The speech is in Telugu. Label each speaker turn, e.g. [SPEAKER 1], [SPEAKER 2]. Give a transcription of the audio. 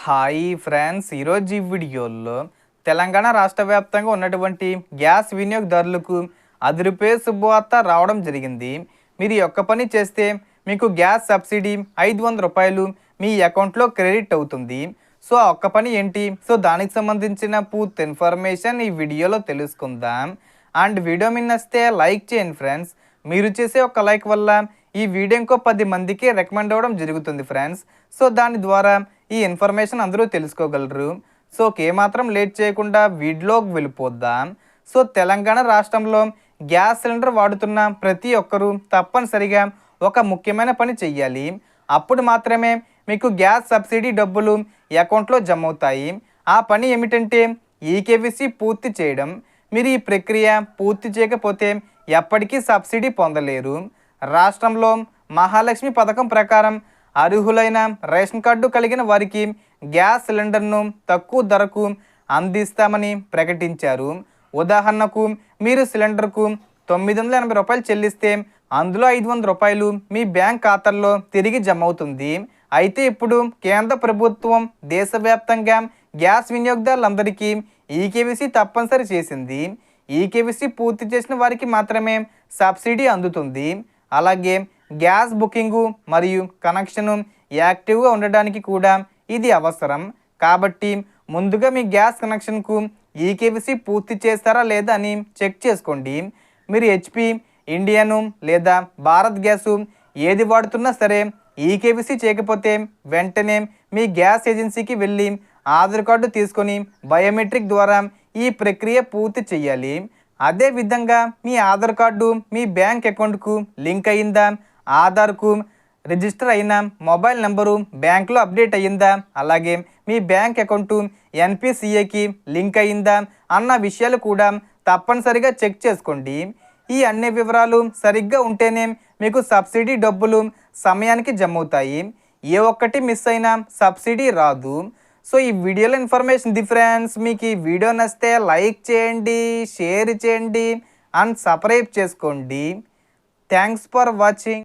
[SPEAKER 1] హాయ్ ఫ్రెండ్స్, ఈరోజు ఈ వీడియోలో తెలంగాణ రాష్ట్ర వ్యాప్తంగా ఉన్నటువంటి గ్యాస్ వినియోగదారులకు రూ. 10 శుభవార్త రావడం జరిగింది. మీరు ఈ ఒక్క పని చేస్తే మీకు గ్యాస్ సబ్సిడీ రూ. 500 మీ అకౌంట్లో క్రెడిట్ అవుతుంది. సో ఆ ఒక్క పని ఏంటి? సో దానికి సంబంధించిన పూర్తి ఇన్ఫర్మేషన్ ఈ వీడియోలో తెలుసుకుందాం. అండ్ వీడియో మీ నచ్చితే లైక్ చేయండి ఫ్రెండ్స్. మీరు చేసే ఒక లైక్ వల్ల ఈ వీడియో ఇంకో 10 మందికి రికమెండ్ అవ్వడం జరుగుతుంది ఫ్రెండ్స్. సో దాని ద్వారా ఈ ఇన్ఫర్మేషన్ అందరూ తెలుసుకోగలరు. సో ఏమాత్రం లేట్ చేయకుండా వీడియోకి వెళ్ళిపోద్దాం. సో తెలంగాణ రాష్ట్రంలో గ్యాస్ సిలిండర్ వాడుతున్న ప్రతి ఒక్కరూ తప్పనిసరిగా ఒక ముఖ్యమైన పని చెయ్యాలి. అప్పుడు మాత్రమే మీకు గ్యాస్ సబ్సిడీ డబ్బులు అకౌంట్లో జమ అవుతాయి. ఆ పని ఏమిటంటే ఈకేవీసీ పూర్తి చేయడం. మీరు ఈ ప్రక్రియ పూర్తి చేయకపోతే ఎప్పటికీ సబ్సిడీ పొందలేరు. రాష్ట్రంలో మహాలక్ష్మి పథకం ప్రకారం అర్హులైన రేషన్ కార్డు కలిగిన వారికి గ్యాస్ సిలిండర్ను తక్కువ ధరకు అందిస్తామని ప్రకటించారు. ఉదాహరణకు మీరు సిలిండర్కు రూ. 980 చెల్లిస్తే అందులో రూ. 500 మీ బ్యాంక్ ఖాతాల్లో తిరిగి జమ అవుతుంది. అయితే ఇప్పుడు కేంద్ర ప్రభుత్వం దేశవ్యాప్తంగా గ్యాస్ వినియోగదారులందరికీ ఈకేవీసీ తప్పనిసరి చేసింది. ఈకేవీసీ పూర్తి చేసిన వారికి మాత్రమే సబ్సిడీ అందుతుంది. అలాగే గ్యాస్ బుకింగు మరియు కనెక్షను యాక్టివ్గా ఉండడానికి కూడా ఇది అవసరం. కాబట్టి ముందుగా మీ గ్యాస్ కనెక్షన్కు ఈకేవీసీ పూర్తి చేస్తారా లేదా అని చెక్ చేసుకోండి. మీరు హెచ్పి, ఇండియను లేదా భారత్ గ్యాసు ఏది వాడుతున్నా సరే ఈకేవీసీ చేయకపోతే వెంటనే మీ గ్యాస్ ఏజెన్సీకి వెళ్ళి ఆధార్ కార్డు తీసుకొని బయోమెట్రిక్ ద్వారా ఈ ప్రక్రియ పూర్తి చేయాలి. అదేవిధంగా మీ ఆధార్ కార్డు మీ బ్యాంక్ అకౌంట్కు లింక్ అయ్యిందా, ఆధార్కు రిజిస్టర్ అయిన మొబైల్ నెంబరు బ్యాంక్లో అప్డేట్ అయ్యిందా, అలాగే మీ బ్యాంక్ అకౌంటు ఎన్పిసిఏకి లింక్ అయ్యిందా అన్న విషయాలు కూడా తప్పనిసరిగా చెక్ చేసుకోండి. ఈ అన్ని వివరాలు సరిగ్గా ఉంటేనే మీకు సబ్సిడీ డబ్బులు సమయానికి జమ అవుతాయి. ఏ ఒక్కటి మిస్ అయినా సబ్సిడీ రాదు. సో ఈ వీడియోలో ఇన్ఫర్మేషన్ ఫ్రెండ్స్. మీకు ఈ వీడియో నచ్చితే లైక్ చేయండి, షేర్ చేయండి అండ్ సబ్స్క్రైబ్ చేసుకోండి. Thanks for watching.